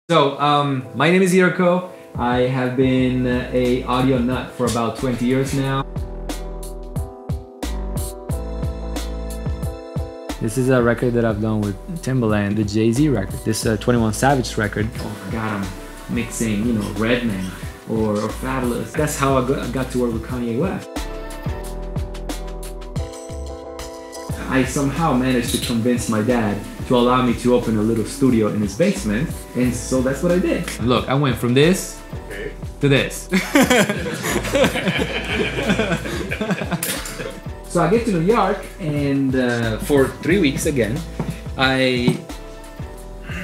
So, my name is IRKO. I have been a audio nut for about 20 years now. This is a record that I've done with Timbaland, the Jay-Z record. This 21 Savage record. Oh my God, I'm mixing, you know, Redman or Fabulous. That's how I got to work with Kanye West. I somehow managed to convince my dad to allow me to open a little studio in his basement, and so that's what I did. Look, I went from this to this. So I get to New York, and for 3 weeks again, I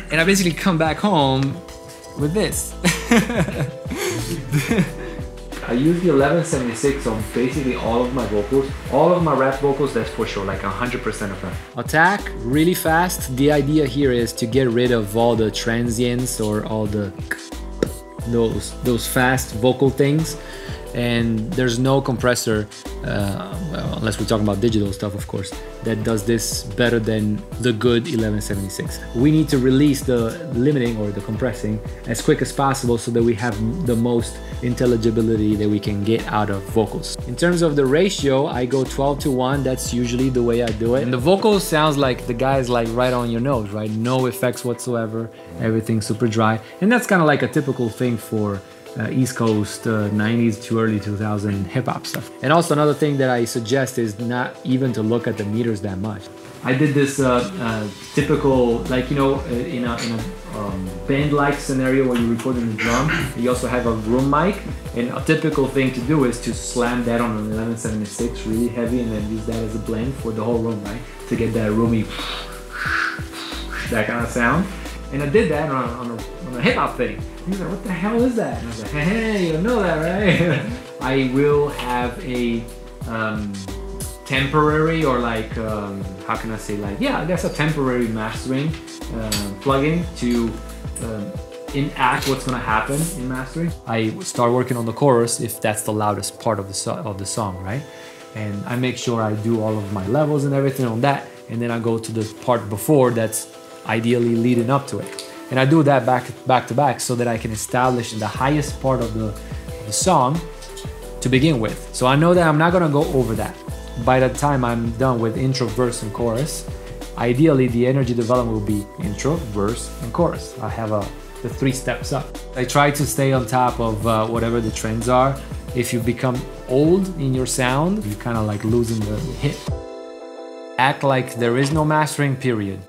basically come back home with this. I use the 1176 on basically all of my vocals. All of my rap vocals, that's for sure, like 100% of them. Attack really fast. The idea here is to get rid of all the transients or all the those fast vocal things. And there's no compressor, well, unless we're talking about digital stuff, of course, that does this better than the good 1176. We need to release the limiting or the compressing as quick as possible so that we have the most intelligibility that we can get out of vocals. In terms of the ratio, I go 12:1. That's usually the way I do it. And the vocal sounds like the guy's like right on your nose, right? No effects whatsoever, everything super dry. And that's kind of like a typical thing for East Coast 90s to early 2000 hip-hop stuff. And also another thing that I suggest is not even to look at the meters that much. I did this typical, like, you know, in a band-like scenario where you're recording the drum, you also have a room mic, and a typical thing to do is to slam that on an 1176 really heavy and then use that as a blend for the whole room, right? To get that roomy, that kind of sound. And I did that on a hip-hop thing. He was like, what the hell is that? And I was like, hey, you don't know that, right? I will have a temporary, or like, how can I say, like, yeah, I guess a temporary mastering plugin to enact what's gonna happen in mastering. I start working on the chorus if that's the loudest part of the song, right? And I make sure I do all of my levels and everything on that, and then I go to the part before that's ideally leading up to it. And I do that back to back so that I can establish the highest part of the song to begin with. So I know that I'm not gonna go over that. By the time I'm done with intro, verse, and chorus, ideally the energy development will be intro, verse, and chorus. I have the 3 steps up. I try to stay on top of whatever the trends are. If you become old in your sound, you're kind of like losing the hit. Act like there is no mastering period.